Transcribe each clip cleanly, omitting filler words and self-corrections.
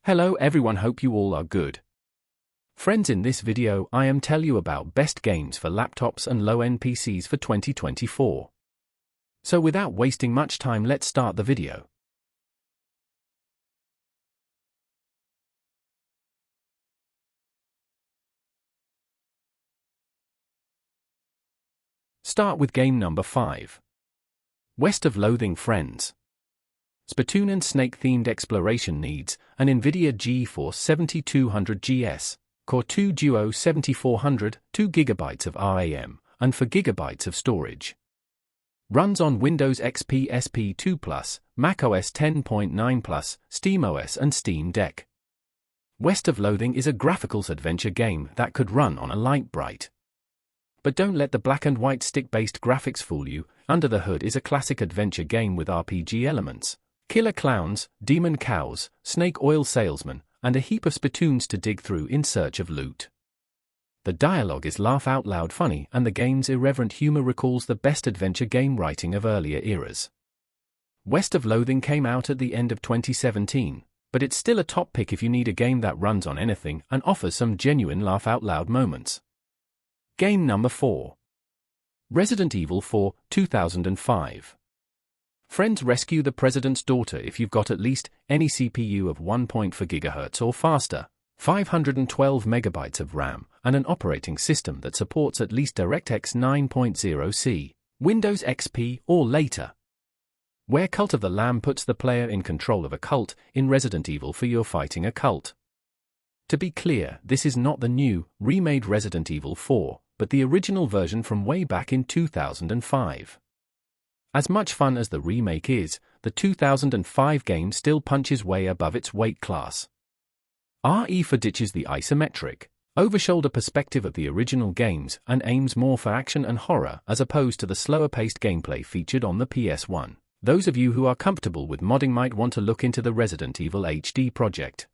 Hello everyone, hope you all are good. Friends, in this video I am tell you about best games for laptops and low-end PCs for 2024. So without wasting much time, let's start the video. Start with game number 5. West of Loathing, friends. Splatoon and Snake-themed exploration needs an NVIDIA GeForce 7200 GS, Core 2 Duo 7400, 2GB of RAM, and 4GB of storage. Runs on Windows XP SP2+, macOS 10.9+, SteamOS and Steam Deck. West of Loathing is a graphics adventure game that could run on a light bright. But don't let the black and white stick-based graphics fool you. Under the hood is a classic adventure game with RPG elements, killer clowns, demon cows, snake oil salesmen, and a heap of spittoons to dig through in search of loot. The dialogue is laugh-out-loud funny, and the game's irreverent humor recalls the best adventure game writing of earlier eras. West of Loathing came out at the end of 2017, but it's still a top pick if you need a game that runs on anything and offers some genuine laugh-out-loud moments. Game number 4. Resident Evil 4, 2005. Friends, rescue the president's daughter if you've got at least any CPU of 1.4 GHz or faster, 512 MB of RAM, and an operating system that supports at least DirectX 9.0C, Windows XP or later. Where Cult of the Lamb puts the player in control of a cult, in Resident Evil 4 you're fighting a cult. To be clear, this is not the new, remade Resident Evil 4, but the original version from way back in 2005. As much fun as the remake is, the 2005 game still punches way above its weight class. RE4 ditches the isometric, over-shoulder perspective of the original games and aims more for action and horror as opposed to the slower-paced gameplay featured on the PS1. Those of you who are comfortable with modding might want to look into the Resident Evil HD project.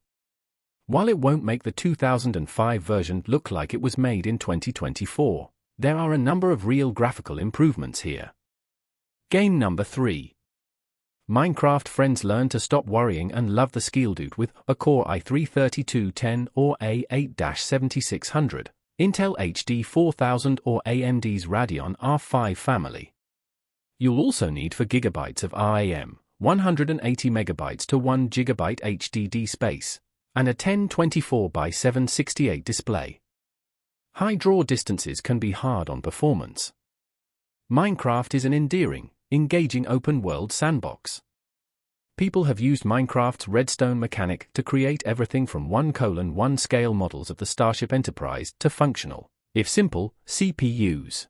While it won't make the 2005 version look like it was made in 2024, there are a number of real graphical improvements here. Game number 3. Minecraft, friends, learn to stop worrying and love the Skilldoot with a Core i3-3210 or A8-7600, Intel HD 4000 or AMD's Radeon R5 family. You'll also need 4 GB of RAM, 180 MB to 1 GB HDD space, and a 1024 by 768 display. High draw distances can be hard on performance. Minecraft is an endearing, engaging open-world sandbox. People have used Minecraft's redstone mechanic to create everything from 1:1 scale models of the Starship Enterprise to functional, if simple, CPUs.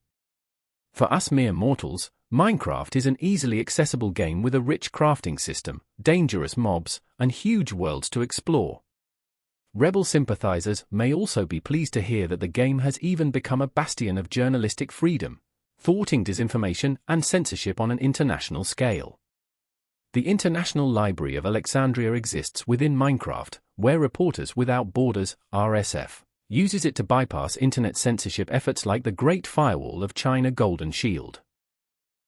For us mere mortals, Minecraft is an easily accessible game with a rich crafting system, dangerous mobs, and huge worlds to explore. Rebel sympathizers may also be pleased to hear that the game has even become a bastion of journalistic freedom, thwarting disinformation and censorship on an international scale. The International Library of Alexandria exists within Minecraft, where Reporters Without Borders, RSF, uses it to bypass internet censorship efforts like the Great Firewall of China Golden Shield.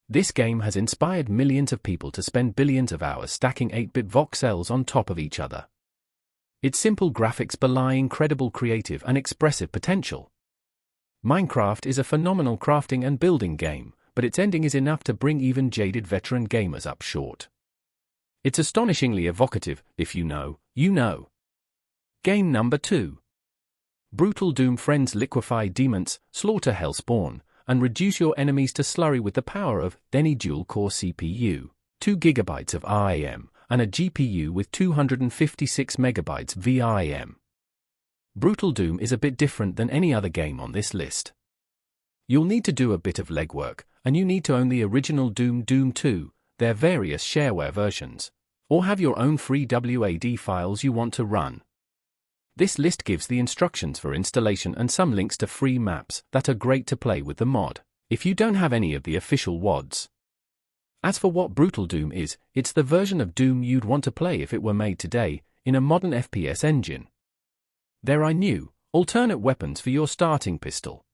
This game has inspired millions of people to spend billions of hours stacking 8-bit voxels on top of each other. Its simple graphics belie incredible creative and expressive potential. Minecraft is a phenomenal crafting and building game, but its ending is enough to bring even jaded veteran gamers up short. It's astonishingly evocative. If you know, you know. Game number 2. Brutal Doom, friends, liquefy demons, slaughter hellspawn, and reduce your enemies to slurry with the power of any dual-core CPU, 2 GB of RAM, and a GPU with 256 MB VRAM. Brutal Doom is a bit different than any other game on this list. You'll need to do a bit of legwork, and you need to own the original Doom 2, their various shareware versions, or have your own free WAD files you want to run. This list gives the instructions for installation and some links to free maps that are great to play with the mod, if you don't have any of the official WADs. As for what Brutal Doom is, it's the version of Doom you'd want to play if it were made today, in a modern FPS engine. There are new, alternate weapons for your starting pistol.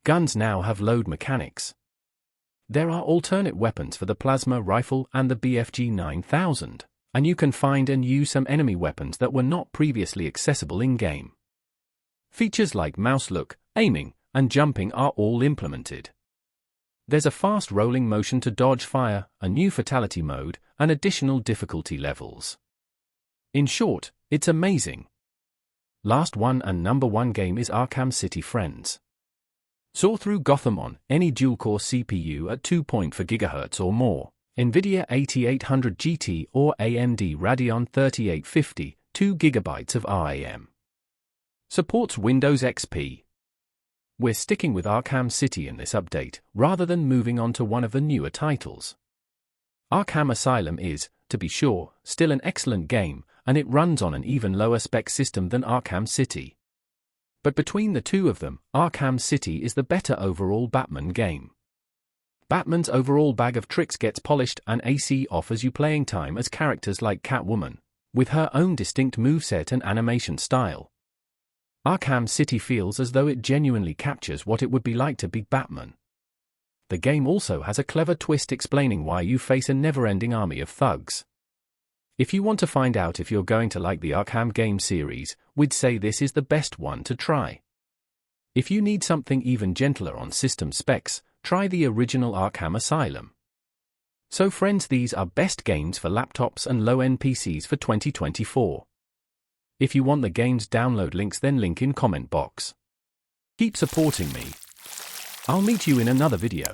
Guns now have load mechanics. There are alternate weapons for the plasma rifle and the BFG 9000, and you can find and use some enemy weapons that were not previously accessible in-game. Features like mouse look, aiming, and jumping are all implemented. There's a fast rolling motion to dodge fire, a new fatality mode, and additional difficulty levels. In short, it's amazing. Last one and number one game is Arkham City Friends. Soar through Gotham on any dual-core CPU at 2.4 GHz or more, NVIDIA 8800 GT or AMD Radeon 3850, 2 GB of RAM. Supports Windows XP. We're sticking with Arkham City in this update, rather than moving on to one of the newer titles. Arkham Asylum is, to be sure, still an excellent game, and it runs on an even lower spec system than Arkham City. But between the two of them, Arkham City is the better overall Batman game. Batman's overall bag of tricks gets polished, and AC offers you playing time as characters like Catwoman, with her own distinct moveset and animation style. Arkham City feels as though it genuinely captures what it would be like to be Batman. The game also has a clever twist explaining why you face a never-ending army of thugs. If you want to find out if you're going to like the Arkham game series, we'd say this is the best one to try. If you need something even gentler on system specs, try the original Arkham Asylum. So friends, these are best games for laptops and low-end PCs for 2024. If you want the game's download links, then link in comment box. Keep supporting me. I'll meet you in another video.